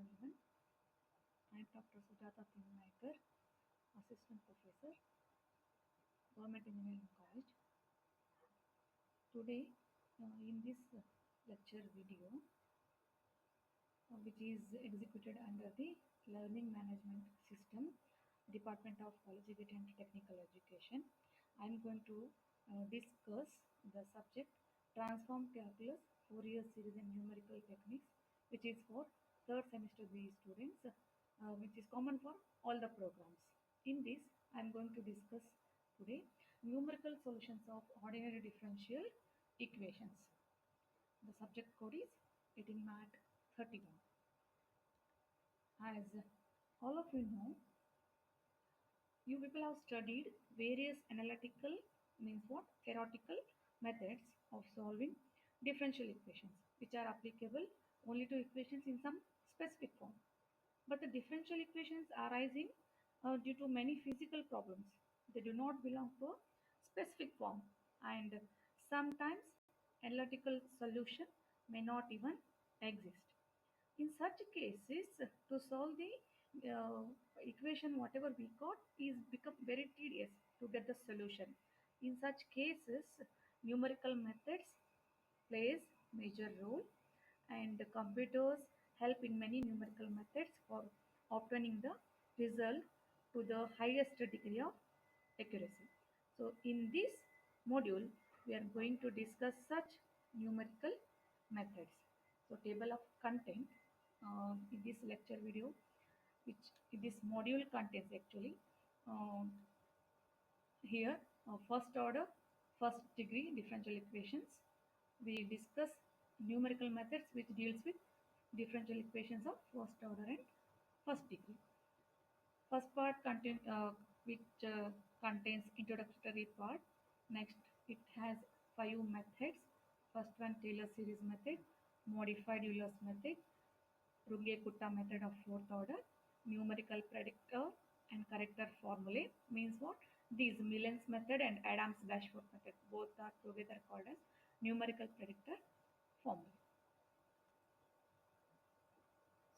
everyone. I am Dr. Sujata Tinnaikar, Assistant Professor, Government Engineering College. Today, in this lecture video, which is executed under the Learning Management System, Department of Collegiate and Technical Education, I am going to discuss the subject Transform Calculus Fourier Series and Numerical Techniques, which is for third semester BE students, which is common for all the programs. In this, I am going to discuss today numerical solutions of ordinary differential equations. The subject code is 18MAT31. As all of you know, you people have studied various analytical, means what, theoretical methods of solving differential equations, which are applicable only to equations in some specific form. But the differential equations arising due to many physical problems. They do not belong to a specific form, and sometimes analytical solution may not even exist. In such cases, to solve the equation whatever we got is become very tedious to get the solution. In such cases, numerical methods plays major role, and the computers help in many numerical methods for obtaining the result to the highest degree of accuracy. So in this module we are going to discuss such numerical methods. So table of content in this lecture video, which this module contains actually, um, here, first order, first degree differential equations. We discuss numerical methods which deals with differential equations of first order and first degree. First part which contains introductory part. Next, it has 5 methods. First one, Taylor series method, modified Euler's method, Brugge-Kutta method of fourth order, numerical predictor and corrector formulae, means what? These Millen's method and Adams-Bashforth method, both are together called as numerical predictor formulae.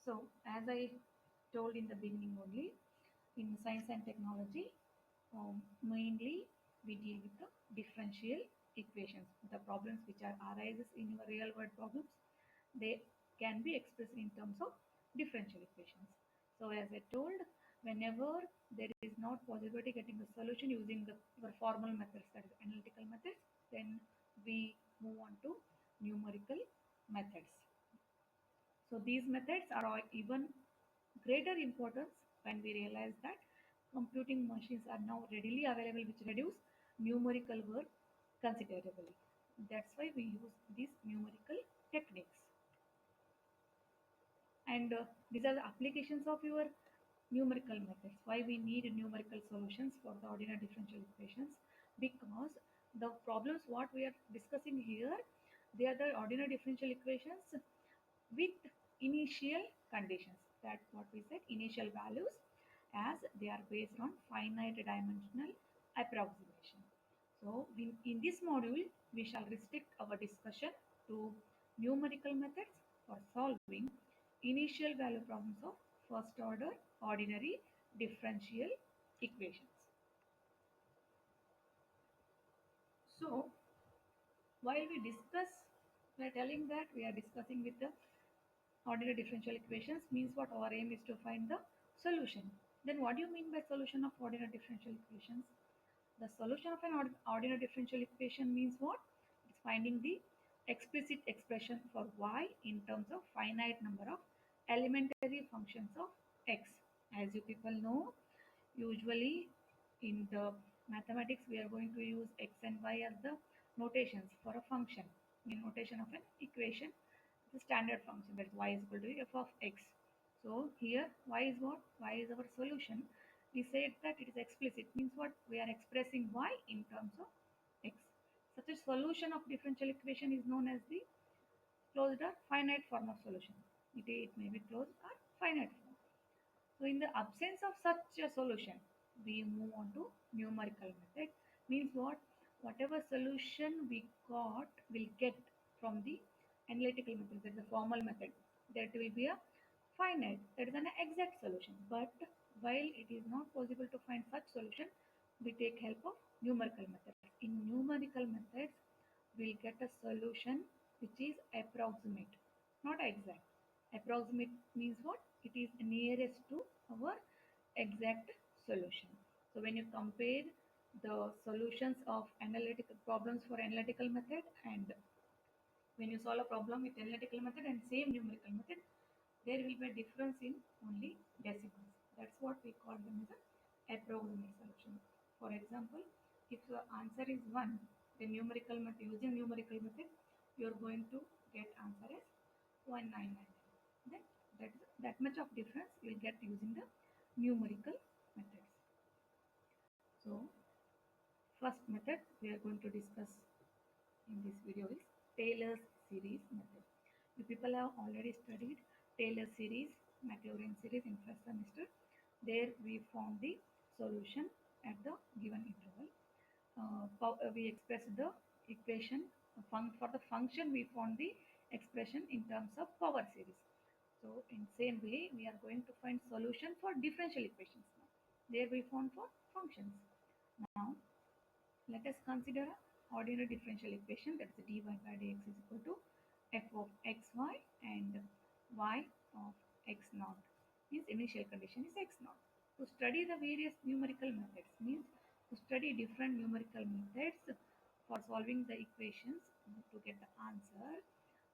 So, as I told in the beginning only, in science and technology, mainly we deal with the differential equations. The problems which are arises in your real world problems, they can be expressed in terms of differential equations. So, as I told, whenever there is not possibility getting the solution using the your formal methods, that is analytical methods, then we move on to numerical methods. So these methods are of even greater importance when we realize that computing machines are now readily available, which reduce numerical work considerably. That's why we use these numerical techniques. And these are the applications of your numerical methods. Why we need numerical solutions for the ordinary differential equations? Because the problems what we are discussing here, they are the ordinary differential equations with initial conditions, that what we said, initial values, as they are based on finite dimensional approximation. So in this module we shall restrict our discussion to numerical methods for solving initial value problems of first order ordinary differential equations. So while we discuss, we are telling that we are discussing with the ordinary differential equations, means what, our aim is to find the solution. Then what do you mean by solution of ordinary differential equations? The solution of an ordinary differential equation means what? It's finding the explicit expression for y in terms of finite number of elementary functions of x. As you people know, usually in the mathematics we are going to use x and y as the notations for a function. In notation of an equation, the standard function, that is y is equal to f of x. So here y is what? Y is our solution. We said that it is explicit, means what? We are expressing y in terms of x. Such a solution of differential equation is known as the closed or finite form of solution. It may be closed or finite form. So in the absence of such a solution, we move on to numerical method. Means what? Whatever solution we got will get from the analytical method, that is the formal method. That will be a finite, that is an exact solution. But while it is not possible to find such solution, we take help of numerical methods. In numerical methods, we'll get a solution which is approximate, not exact. Approximate means what? It is nearest to our exact solution. So when you compare the solutions of analytical problems for analytical method, and when you solve a problem with analytical method and same numerical method, there will be a difference in only decimals. That's what we call them as a approximate solution. For example, if the answer is 1, the numerical method, using numerical method, you are going to get answer as 1999. Then that much of difference you will get using the numerical methods. So first method we are going to discuss in this video is Taylor's series method. You people have already studied Taylor series, Maclaurin series in first semester. There we found the solution at the given interval. We expressed the equation for the function. We found the expression in terms of power series. So in same way, we are going to find solution for differential equations now. There we found for functions. Now let us consider ordinary differential equation, that is dy by dx is equal to f of xy and y of x naught. Means initial condition is x naught. To study the various numerical methods, means to study different numerical methods for solving the equations to get the answer,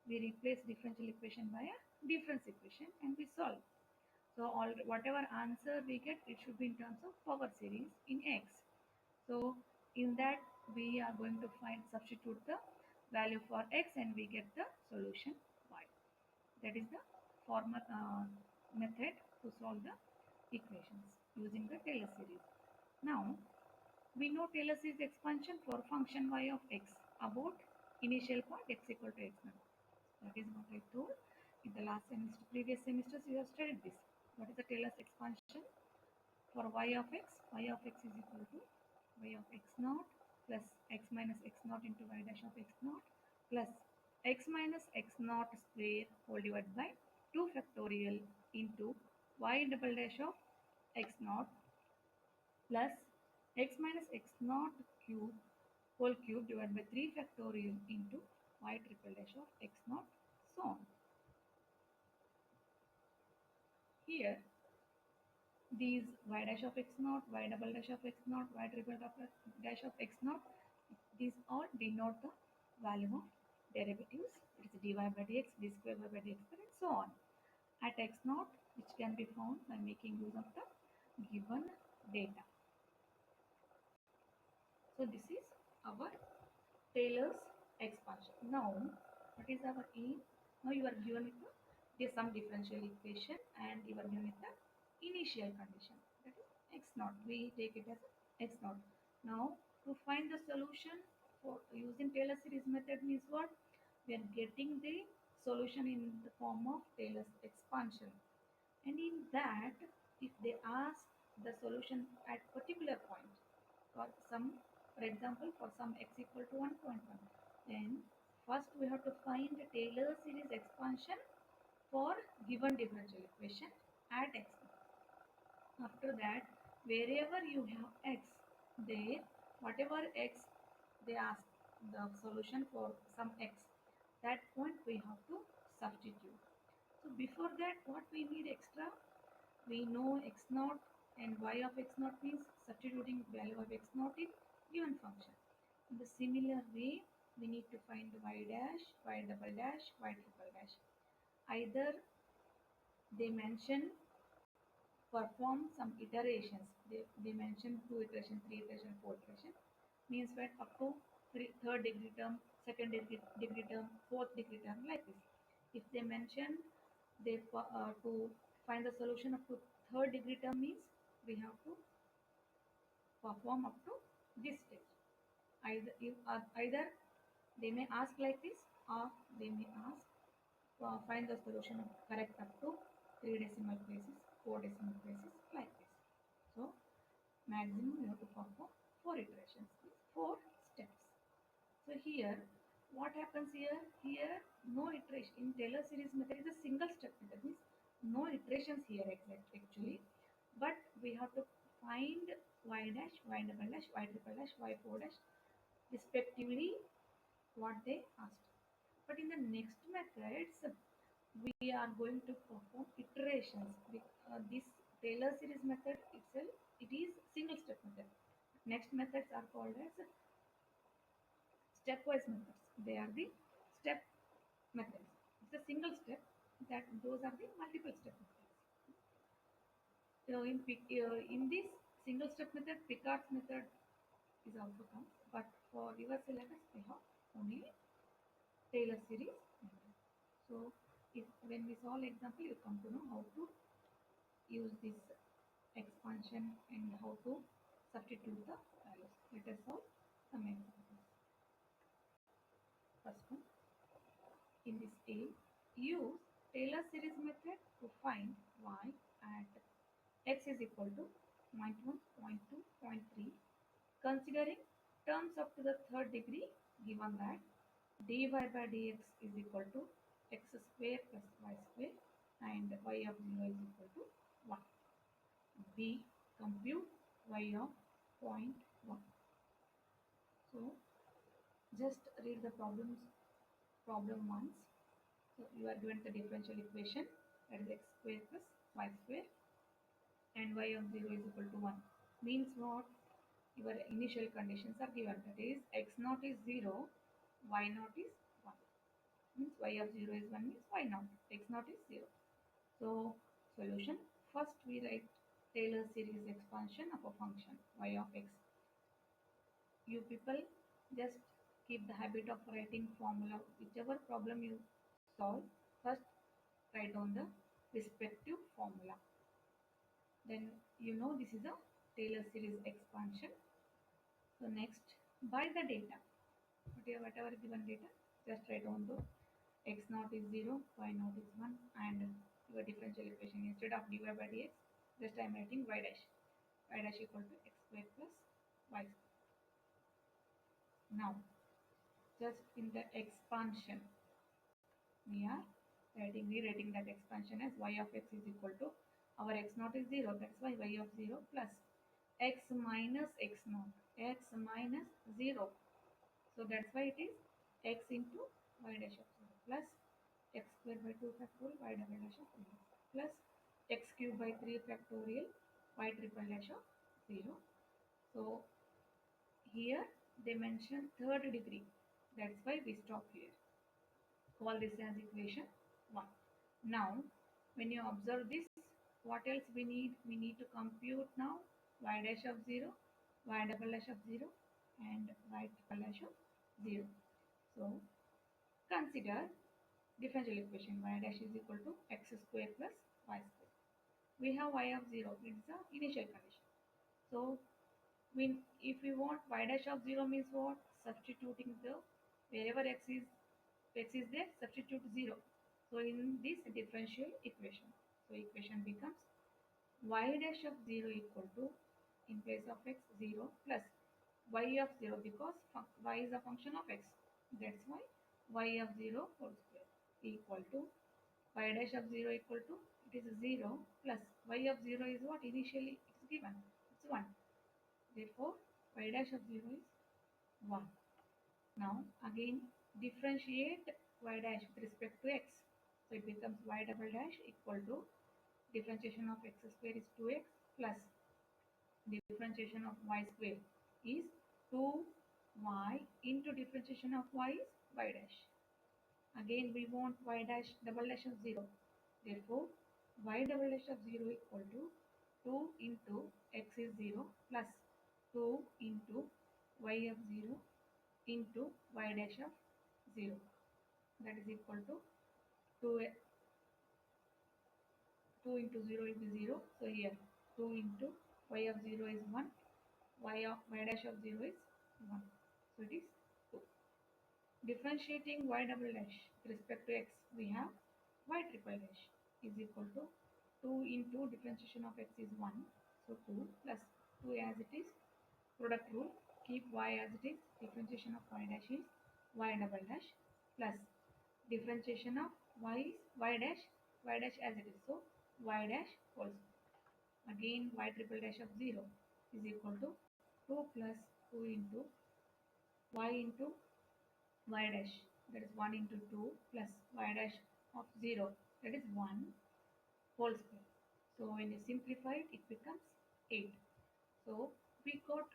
we replace differential equation by a difference equation and we solve. So whatever answer we get, it should be in terms of power series in x. So in that we are going to substitute the value for x and we get the solution y. That is the formal method to solve the equations using the Taylor series. Now we know Taylor series expansion for function y of x about initial point x equal to x naught. That is what I told in the last semester, previous semesters you have studied this. What is the Taylor's expansion? For y of x is equal to y of x naught plus x minus x naught into y dash of x naught plus x minus x naught square whole divided by 2 factorial into y double dash of x naught plus x minus x naught cube whole cube divided by 3 factorial into y triple dash of x naught, so on. Here these y dash of x naught, y double dash of x naught, y triple dash of x naught, these all denote the value of derivatives. It is dy by dx, d square y by dx square and so on at x naught, which can be found by making use of the given data. So this is our Taylor's expansion. Now what is our aim? Now you are given with some differential equation and you are given with the initial condition, that is x naught. We take it as x naught. Now to find the solution for using Taylor series method means what? We are getting the solution in the form of Taylor's expansion, and in that if they ask the solution at particular point for some, for example for some x equal to 1.1, then first we have to find the Taylor series expansion for given differential equation at x. After that, wherever you have x, there whatever x they ask the solution for some x, that point we have to substitute. So before that, what we need extra? We know x naught and y of x naught means substituting value of x naught in given function. In the similar way, we need to find y dash, y double dash, y triple dash. Either they mention perform some iterations. They mention 2 iteration, 3 iteration, 4 iteration. Means that up to third degree term, second degree term, fourth degree term, like this. If they mention to find the solution up to third degree term means we have to perform up to this stage. Either they may ask like this or they may ask find the solution correct up to 3 decimal places, 4 decimal places, like this. So maximum you have to perform 4 iterations, 4 steps. So here what happens here? Here no iteration. In Taylor series method is a single step method, means no iterations here actually, but we have to find y dash, y double dash, y triple dash, y 4 dash respectively what they asked. But in the next methods, we are going to perform iterations. This Taylor series method itself, it is single step method. Next methods are called as stepwise methods. They are the step methods. It's a single step, that those are the multiple step methods. In this single step method, Picard's method is also comes, but for your syllabus, we have only Taylor series method. So, if when we solve example, you come to know how to use this expansion and how to substitute the values. Let us solve some examples. First one, in this A, use Taylor series method to find y at x is equal to 0.1, 0.2, 0.3, considering terms up to the third degree, given that dy by dx is equal to x square plus y square and y of 0 is equal to 1. B, compute y of 0.1. So just read the problem once. So you are given the differential equation, that is x square plus y square and y of 0 is equal to 1. Means what? Your initial conditions are given, that is x naught is 0, y naught is 1. Means y of 0 is 1 means y naught, x naught is 0. So solution, first we write Taylor series expansion of a function y of x. You people just keep the habit of writing formula, whichever problem you solve, first write down the respective formula. Then you know this is a Taylor series expansion. So next, by the data, whatever given data, just write down the x naught is 0, y naught is 1 and your differential equation, instead of dy by dx, just I am writing y dash. Y dash equal to x square plus y square. Now, just in the expansion, we are rewriting that expansion as y of x is equal to, our x naught is 0, that's why y of 0 plus x minus x naught, x minus 0. So that's why it is x into y dash of 0 plus x square by 2 factorial y double dash of 0 plus x cube by 3 factorial y triple dash of 0. So here they mention third degree. That's why we stop here. Call this as equation 1. Now, when you observe this, what else we need? We need to compute now y dash of 0, y double dash of 0 and y triple dash of 0. So, consider differential equation y dash is equal to x square plus y square. We have y of 0, it is the initial condition. So, if we want y dash of 0 means what? Substituting the wherever x is there, substitute 0. So in this differential equation, so equation becomes y dash of 0 equal to, in place of x, 0 plus y of 0, because y is a function of x. That's why y of 0 whole square equal to y dash of 0 equal to, it is 0 plus y of 0 is what? Initially it's given, it's 1. Therefore, y dash of 0 is 1. Now again differentiate y dash with respect to x. So it becomes y double dash equal to differentiation of x square is 2x plus differentiation of y square is 2y into differentiation of y is y dash. Again we want y dash double dash of 0. Therefore y double dash of 0 equal to 2 into x is 0 plus 2 into y of 0 into y dash of 0, that is equal to 2, 2 into 0 will be 0. So here 2 into y of 0 is 1, y dash of 0 is 1. So it is 2. Differentiating y double dash with respect to x, we have y triple dash is equal to 2 into differentiation of x is 1. So 2 plus 2 as it is, product rule, keep y as it is, differentiation of y dash is y double dash plus differentiation of y is y dash y dash as it is. So y dash whole square. Again y triple dash of 0 is equal to 2 plus 2 into y into y dash, that is 1 into 2 plus y dash of 0, that is 1 whole square. So when you simplify it, it becomes 8. So we got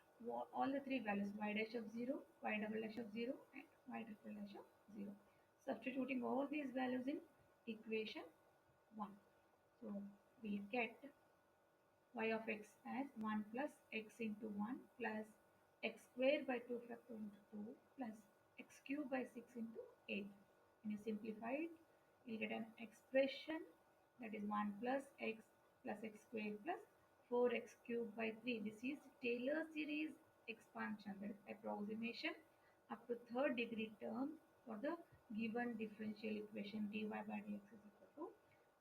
all the three values, y dash of 0, y double dash of 0 and y triple dash of 0. Substituting all these values in equation 1. So we get y of x as 1 plus x into 1 plus x square by 2 factor into 2 plus x cube by 6 into 8. When you simplify it, you get an expression that is 1 plus x square plus 4x cube by 3. This is Taylor series expansion, that is approximation up to third degree term for the given differential equation dy by dx is equal to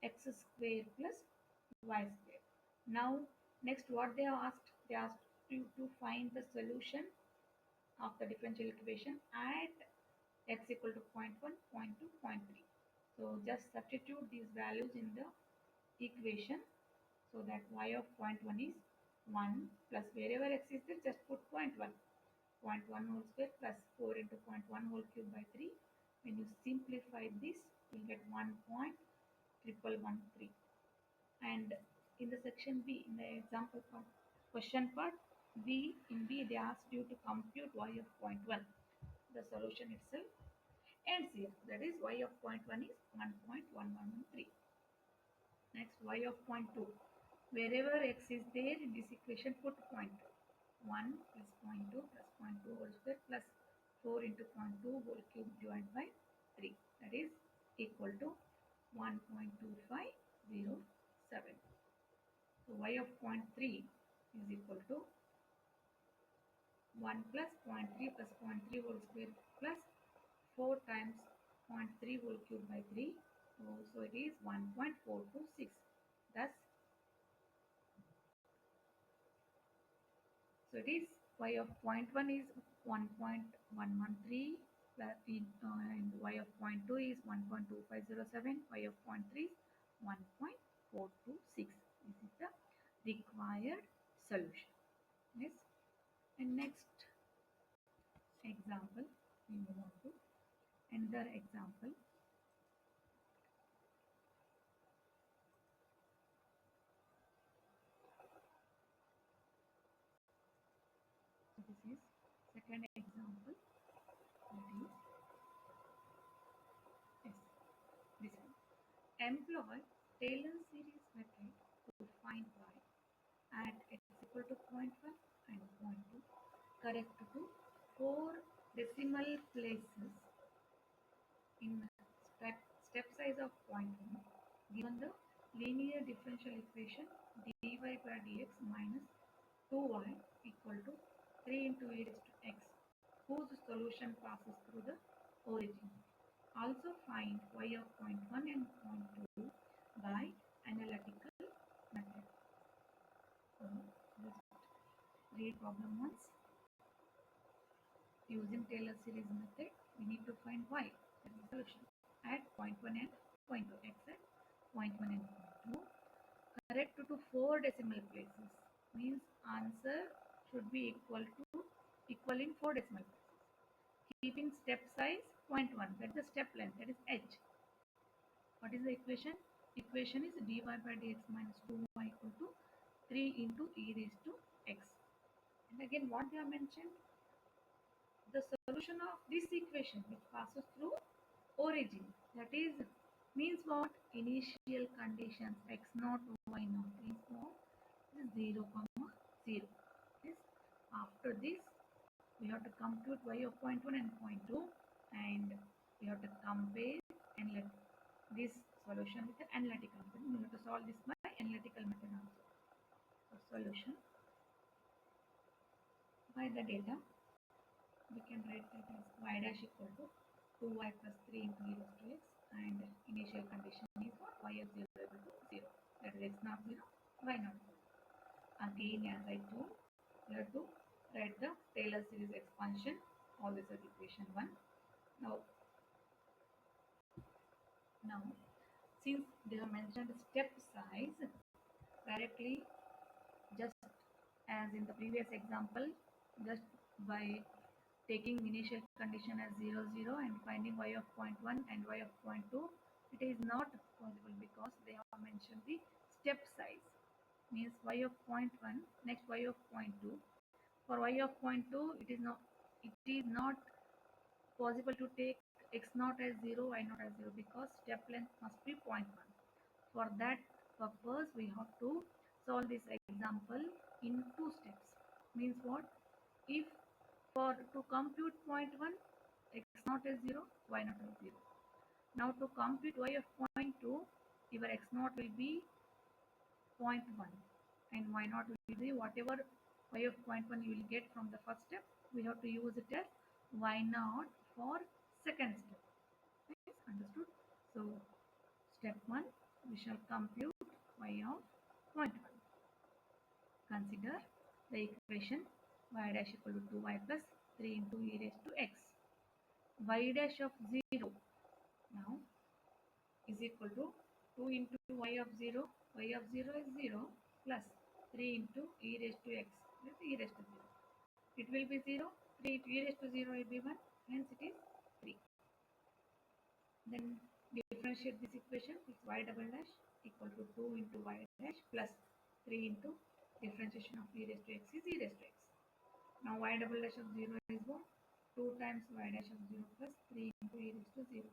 x square plus y square. Now, next what they asked you to find the solution of the differential equation at x equal to zero point 0.1, 0.2, 0.3. So just substitute these values in the equation so that y of 0.1 is 1 plus wherever x is there just put 0.1. 0.1 whole square plus 4 into 0.1 whole cube by 3. When you simplify this, you get 1.1113. And in the section B, in the example part, question part, in B they asked you to compute y of 0.1. The solution itself ends here. That is y of 0.1 is 1.1113. Next, y of 0.2. Wherever x is there in this equation, put 0.2. 1 plus 0.2 plus 0.2 whole square plus 4 into 0.2 whole cube divided by 3. That is equal to 1.2507. So y of 0.3 is equal to 1 plus 0.3 plus 0.3 whole square plus 4 times 0.3 whole cube by 3. So it is 1.426. Thus, so it is y of 0.1 is 1.113 and y of 0.2 is 1.2507, y of 0.3 is 1.426. This is the required solution. Yes. And next example, we move on to another example. So this is second example. That is yes, this one. Employ Taylor series method to find y at x equal to 0.1 and 0.2 correct to 4 decimal places in step size of 0.1 given the linear differential equation dy by dx minus 2y equal to 3 into e raised to x whose solution passes through the origin. Also find y of 0.1 and 0.2 by analytical method. So just read problem once. Using Taylor series method, we need to find y, that is the solution, at 0.1 and 0.2, x at 0.1 and 0.2, correct to 4 decimal places, means answer should be equal in 4 decimal places. Keeping step size 0.1, that is the step length, that is h. What is the equation? Equation is dy by dx minus 2y equal to 3 into e raised to x. And again, what they have mentioned? The solution of this equation which passes through origin, that is means what? Initial conditions x naught y naught is what? 0 comma 0. Yes. After this we have to compute y of 0.1 and 0.2 and we have to compare and let this solution with the analytical method. We have to solve this by analytical method also. So solution by the data, we can write that as y dash equal to 2y plus 3 into e raised to x and initial condition is what? Y of 0 equal to 0. That is x naught 0, y naught 0. Again, as I told, we have to write the Taylor series expansion. All this is equation 1. Now Since they have mentioned step size directly, just as in the previous example, just by taking initial condition as 0 0 and finding y of point 1 and y of point 2, it is not possible because they have mentioned the step size, means y of point 1 next y of point 2. For y of point 2, it is not possible to take x naught as 0, y naught as 0, because step length must be point 1. For that purpose, we have to solve this example in two steps. Means what? If for to compute point 1, x naught is 0, y naught is 0. Now to compute y of point 2, your x naught will be point 1 and y naught will be whatever y of point 1 you will get from the first step. We have to use it as y naught for second step. Yes, understood? So step 1, we shall compute y of point 1. Consider the equation y dash equal to 2y plus 3 into e raised to x. Y dash of 0 now is equal to 2 into y of 0. Y of 0 is 0 plus 3 into e raised to x. That is e raised to 0. It will be 0. 3 into e raised to 0 will be 1. Hence it is 3. Then differentiate this equation. It's y double dash equal to 2 into y dash plus 3 into differentiation of e raised to x is e raised to x. Now y double dash of 0 is what? 2 times y dash of 0 plus 3 into e raised to 0.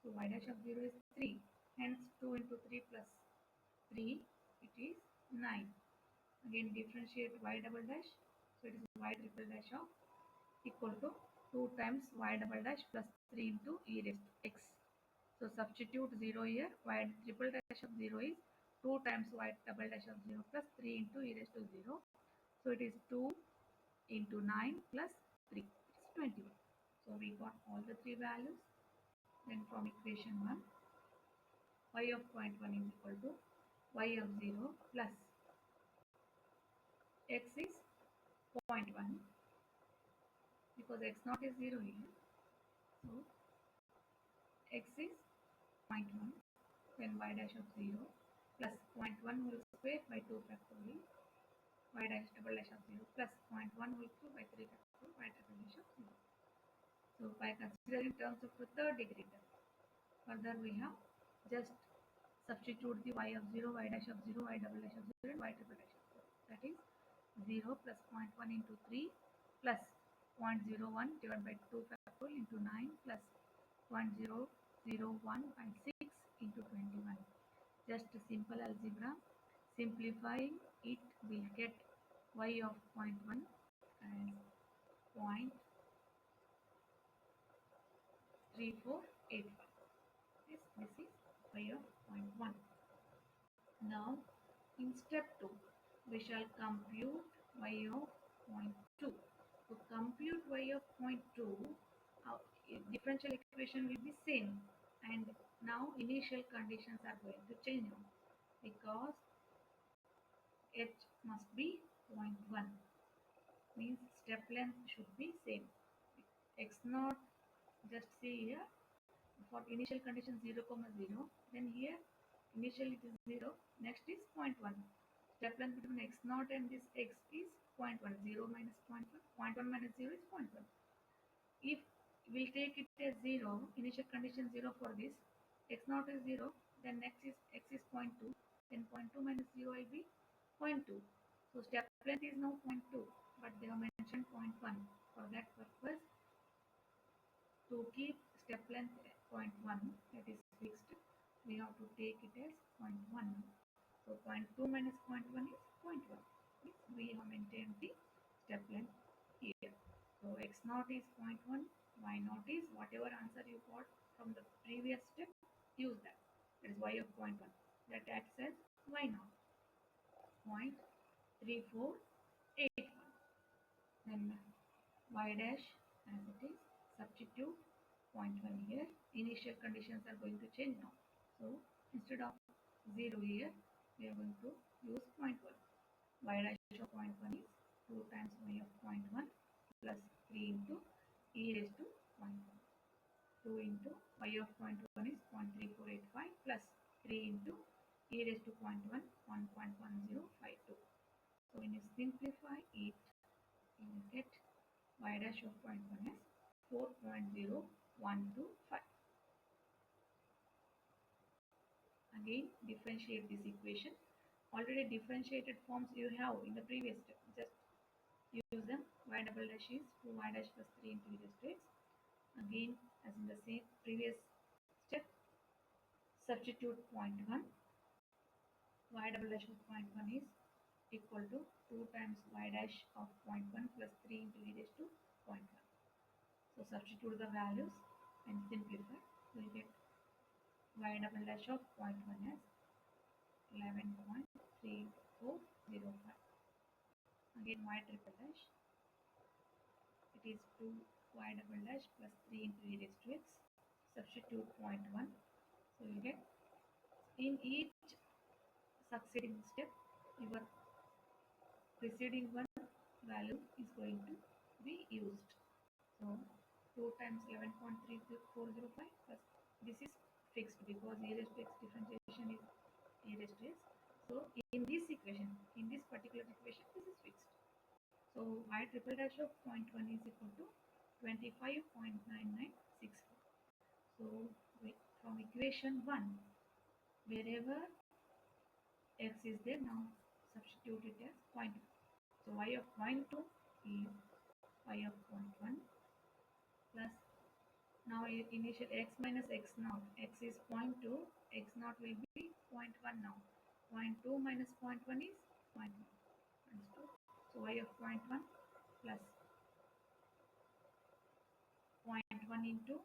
So y dash of 0 is 3. Hence 2 into 3 plus 3, it is 9. Again differentiate y double dash. So it is y triple dash of equal to 2 times y double dash plus 3 into e raised to x. So substitute 0 here. Y triple dash of 0 is 2 times y double dash of 0 plus 3 into e raised to 0. So it is 2 into 9 plus 3. It's 21. So we got all the three values. Then from equation 1, y of point 1 is equal to y of 0 plus x is point 1, because x naught is 0 here. So x is point 1, then y dash of 0 plus point 1 whole square by 2 factorial, y dash double dash of 0 plus point 1 whole square by 3 factorial, y double dash of 0. So by considering terms of the third degree term, further we have just substitute the y of 0, y dash of 0, y double dash of 0 and y triple dash of 0. That is 0 plus point 1 into 3 plus 0.01 divided by 2 factorial into 9 plus 0.001 by 6 into 21. Just a simple algebra. Simplifying it, we'll get y of point 1 as 0.3485. Yes, this is y of point 1. Now in step 2, we shall compute y of point 2. To compute y of point 2, our differential equation will be same, and now initial conditions are going to change now, because h must be point 1, means step length should be same. X naught, just see here, for initial condition 0 comma 0, then here initially it is 0, next is point 1. Step length between x naught and this x is point 1. 0 minus point 1, point 1 minus 0 is point 1. If we take it as 0, initial condition 0 for this, x naught is 0, then next is x is point 2, then point 2 minus 0 will be point 2. So step length is now point 2, but they have mentioned point 1. For that purpose, to keep step length at point 1, that is fixed, we have to take it as point 1. So point 2 minus point 1 is point 1. We have maintained the step length here. So x naught is point 1, y naught is whatever answer you got from the previous step, use that. That is y of point 1. That acts as y naught, 0.3481. Then y dash as it is, substitute point 1 here. Initial conditions are going to change now. So instead of 0 here, we are going to use point 1. Y dash of point 1 is 2 times y of point 1 plus 3 into e raised to point 1. 2 into y of point 1 is 0.3485 plus 3 into e raised to 0.1, 1.1052. So when you simplify it, you will get y dash of 0.1 as 4.0125. Again, differentiate this equation. Already differentiated forms you have in the previous step. Just use them. Y double dash is 2y dash plus 3 into e raised to x. Again, as in the same previous step, substitute 0.1. Y double dash of 0.1 is equal to 2 times y dash of 0.1 plus 3 into e raised to 0.1. So substitute the values and simplify. We will get y double dash of 0.1 as 11.3405. Again y triple dash, it is 2y double dash plus 3 into e raised to x. Substitute 0.1. So you get in each succeeding step your preceding one value is going to be used. So 2 times 11.3405 plus this is fixed because e raised to x differentiation is e raised to x. So in this equation, in this particular equation, this is fixed. So y triple dash of 0.1 is equal to 25.9964. So from equation 1, wherever x is there, now substitute it as 0.1. So y of 0.2 is y of 0.1 plus, now initial x minus x naught, x is 0.2, x naught will be 0.1 now. 0.2 minus 0.1 is 0.1. Understood? So y of 0.1 plus 0.1 into,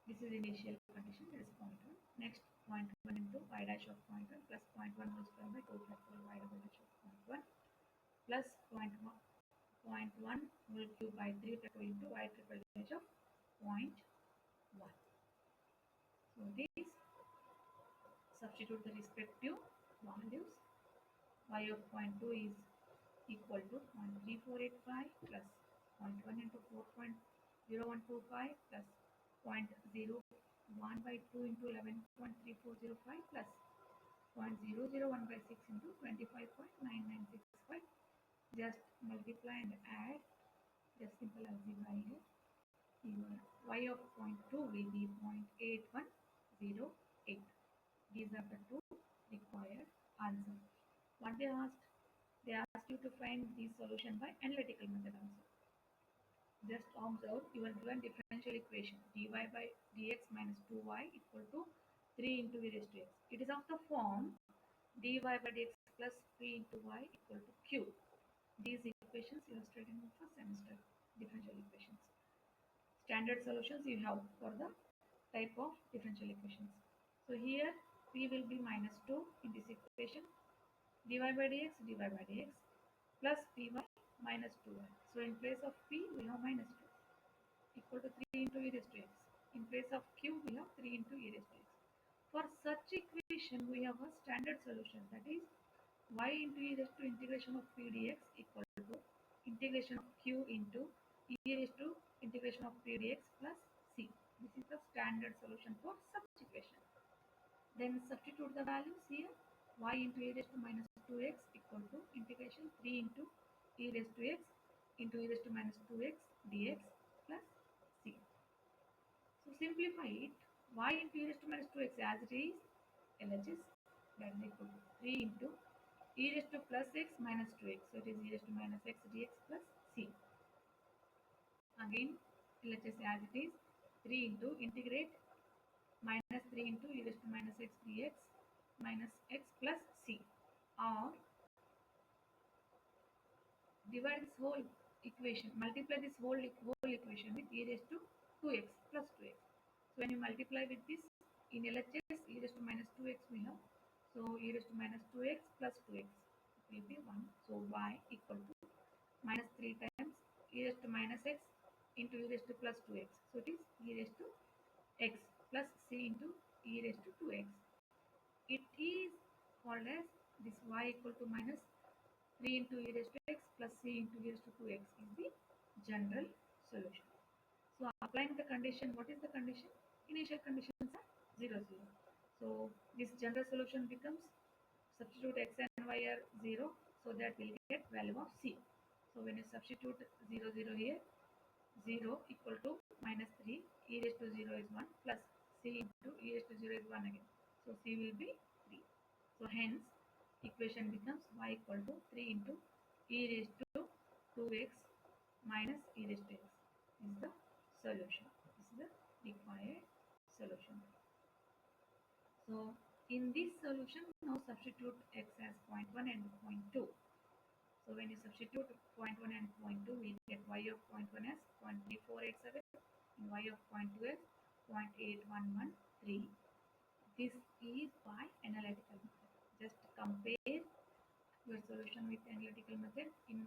this is initial condition, that is 0.1. Next 0.1 into y dash of 0.1 plus 0.1 multiplied by 2 factorial y double dash of 0.1 plus 0.1 whole cube by 3 factorial into y triple dash of 0.1. So these substitute the respective values. Y of 0.2 is equal to 0.3485 plus 0.1 into 4.0125 plus 0.01 by 2 into 11.3405 plus 0.001 by 6 into 25.9965. Just multiply and add. Just simple algebra here. Y of 0.2 will be 0.8108. These are the two required answers. What they asked? They asked you to find the solution by analytical method also. Just observe your given differential equation dy by dx minus 2y equal to 3 into e raised to x. It is of the form dy by dx plus 3 into y equal to q. These equations you have studied in the first semester, differential equations. Standard solutions you have for the type of differential equations. So here p will be minus 2 in this equation, dy by dx plus py minus 2y. So in place of p we have minus 2 equal to 3 into e raised to x. In place of q we have 3 into e raised to x. For such equation we have a standard solution, that is y into e raised to integration of p dx equal to integration of q into e raised to integration of p dx plus c. This is the standard solution for such equation. Then substitute the values here. Y into e raised to minus 2x equal to integration 3 into e raised to x into e raised to minus 2x dx plus c. So simplify it. Y into e raised to minus 2x as it is LHS, that is equal to 3 into e raised to plus x minus 2x. So it is e raised to minus x dx plus c. Again LHS as it is 3 into integrate minus 3 into e raised to minus x dx minus x plus c, or divide this whole equation, multiply this whole equation with e raised to 2x plus 2x. So when you multiply with this in LHS, e raised to minus 2x we have. So e raised to minus 2x plus 2x will be 1. So y equal to minus 3 times e raised to minus x into e raised to plus 2x. So it is e raised to x plus c into e raised to 2x. It is called as this y equal to minus 3 into e raised to x plus c into e raised to 2x is the general solution. So applying the condition, what is the condition? Initial conditions are 0, 0. So this general solution becomes substitute x and y are 0, so that we'll get value of c. So when you substitute 0 0 here, 0 equal to minus 3, e raised to 0 is 1 plus c into e raised to 0 is 1 again. So c will be 3. So hence equation becomes y equal to 3 into e raised to 2x minus e raised to x is the solution. This is the required solution. So in this solution, now substitute x as 0.1 and 0.2. So when you substitute 0.1 and 0.2, we get y of 0.1 as 0.3487 and y of 0.2 as 0.8113. This is by analytical method. Just compare your solution with analytical method. In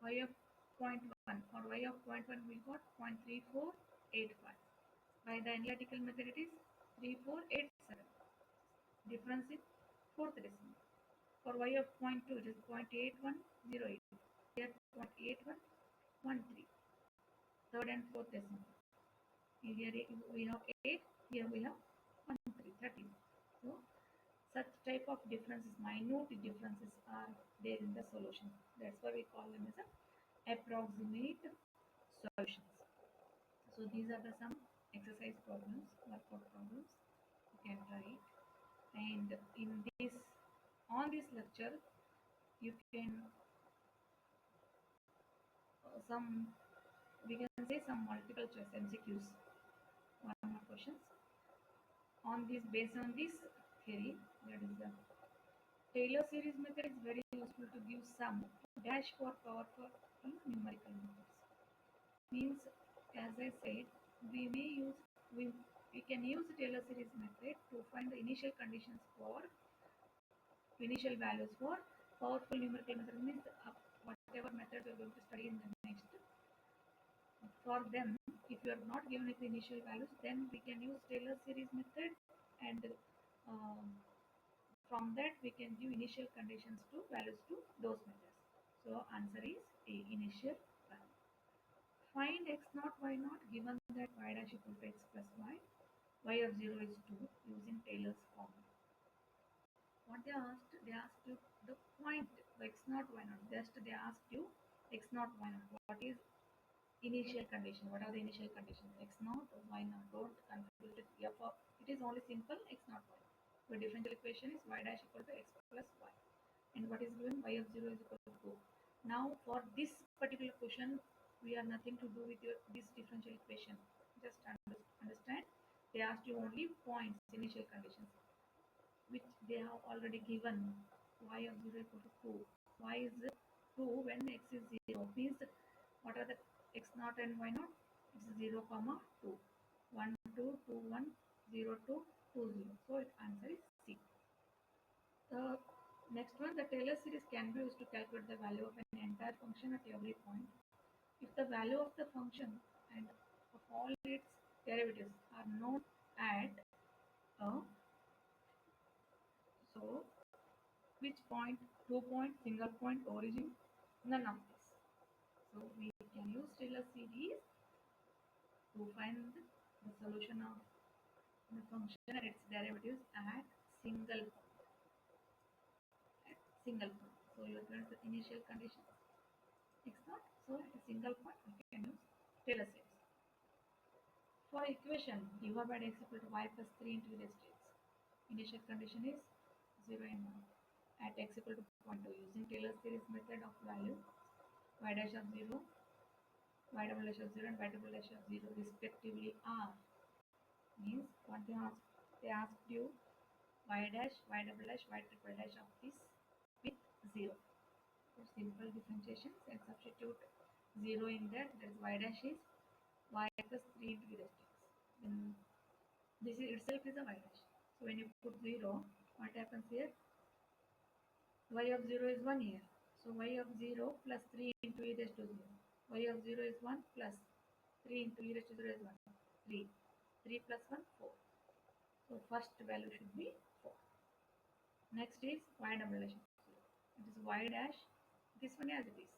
y of 0.1 or y of 0.1, we got 0.3485. By the analytical method, it is 3487. Difference in fourth decimal. For y of 0.2, it is 0.8108. Here 0.8113. Third and fourth decimal. Here we have 8. Here we have 13. So such type of differences, minute differences are there in the solution. That's why we call them as a approximate solutions. So these are the some exercise problems, workout problems. You can try it. And in this, on this lecture, you can some, we can say some multiple choice MCQs. One more questions on this, based on this theory, that is the Taylor series method is very useful to give some dash for powerful numerical methods. Means, as I said, we may use we, we can use the Taylor series method to find the initial conditions for initial values for powerful numerical method. Means whatever method we are going to study in the next. For them, if you are not given with the initial values, then we can use Taylor series method, and from that we can give initial conditions to values to those methods. So answer is A, initial value. Find x naught y naught given that y dash equal to x plus y of 0 is 2 using Taylor's formula. What they asked you the point x naught y naught. Just they asked you x naught y naught. What is initial condition? What are the initial conditions? X naught or y naught. Don't confuse it. It is only simple x naught y. The differential equation is y dash equal to x plus y. And what is given? Y of 0 is equal to 2. Now for this particular question, we have nothing to do with this differential equation. Just understand. They asked you only points, initial conditions, which they have already given. Y of 0 equal to 2. Y is 2 when x is 0. Means what are the x naught and y naught? It's 0 comma 2. 1 2 2 1 0 2 2 0. So its answer is C. The next one, the Taylor series can be used to calculate the value of an entire function at every point. If the value of the function and of all its derivatives are known at so which point, 2 point, single point, origin, none of this. So we can use Taylor series to find the solution of the function and its derivatives at single point. So you are the initial condition x naught. So at a single point we can use Taylor series. For equation dy by dx equal to y plus 3 into e raised to x. Initial condition is 0 and 1. At x equal to 0.2, using Taylor series method of value y dash of 0, y double dash of 0 and y double dash of 0 respectively are. Means what they asked you y dash, y double dash, y triple dash of this with 0. So simple differentiations and substitute 0 in that. That is y dash is y plus 3 into e raised to x. Then this is itself is a y dash. So when you put 0, what happens here? Y of 0 is 1 here. So y of 0 plus 3 into e raised to 0. Y of 0 is 1 plus 3 into e raised to 0 is 1. 3. 3 plus 1, 4. So first value should be 4. Next is y double dash. It is y dash. This one as it is.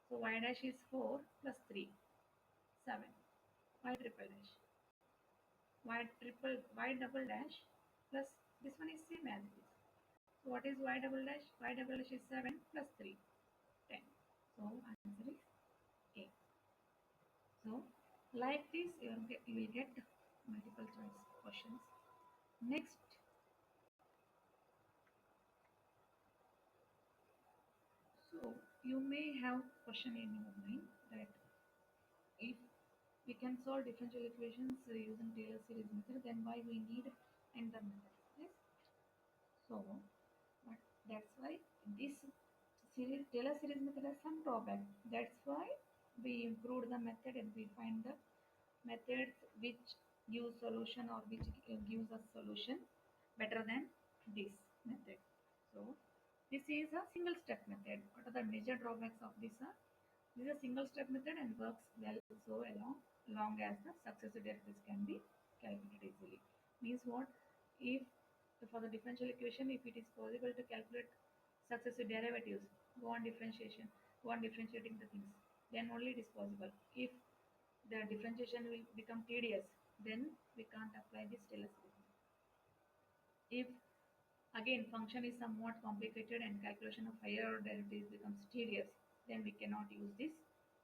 So y dash is 4 plus 3. 7. Y triple dash. Y double dash plus this one is same as it is. So what is y double dash? Y double dash is 7 plus 3, 10. So answer is A. So like this you will get multiple choice questions. Next, so you may have question in your mind that if we can solve differential equations using Taylor series method, then why we need another method? Yes. So, but that's why this Taylor series method has some drawback. That's why we improved the method and we find the methods which give solution or which gives us solution better than this method. So this is a single step method. What are the major drawbacks of this? This is a single step method and works well so long as the successive derivatives can be calculated easily. Means what? If for the differential equation, if it is possible to calculate successive derivatives, go on differentiation, go on differentiating the things, then only it is possible. If the differentiation will become tedious, then we can't apply this Taylor series. If again function is somewhat complicated and calculation of higher order derivatives becomes tedious, then we cannot use this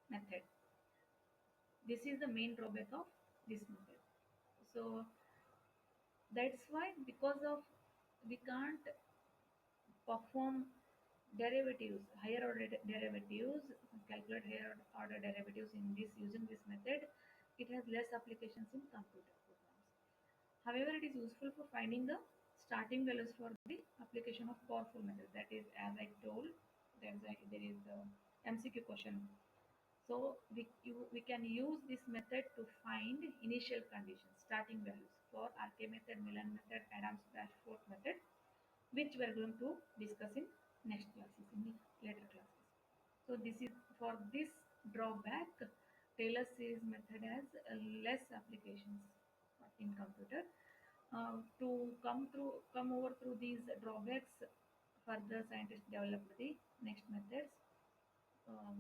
method. This is the main drawback of this method. So that's why because of we can't perform derivatives, higher order derivatives, calculate higher order derivatives in this using this method, it has less applications in computer programs. However, it is useful for finding the starting values for the application of powerful methods. That is, as I told, there is the MCQ question. So we can use this method to find initial conditions, starting values for RK method, Milan method, Adams-Bashforth method, which we are going to discuss in next classes, in the later classes. So this is for this drawback, Taylor series method has less applications in computer. To come over through these drawbacks, further scientists developed the next methods.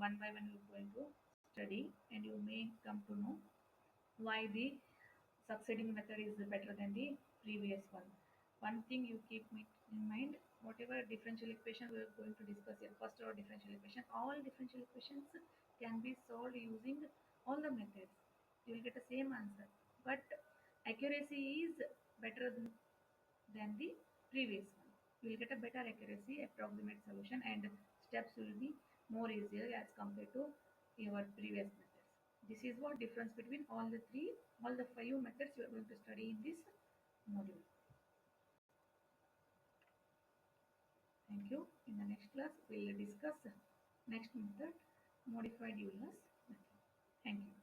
One by one you're going to study and you may come to know why the succeeding method is better than the previous one. One thing you keep in mind, whatever differential equation we are going to discuss here, first order differential equation, all differential equations can be solved using all the methods. You will get the same answer, but accuracy is better than the previous one. You will get a better accuracy, approximate solution, and steps will be more easier as compared to your previous methods. This is what difference between all the five methods you are going to study in this module. Thank you. In the next class, we will discuss next method, modified Euler's method. Thank you.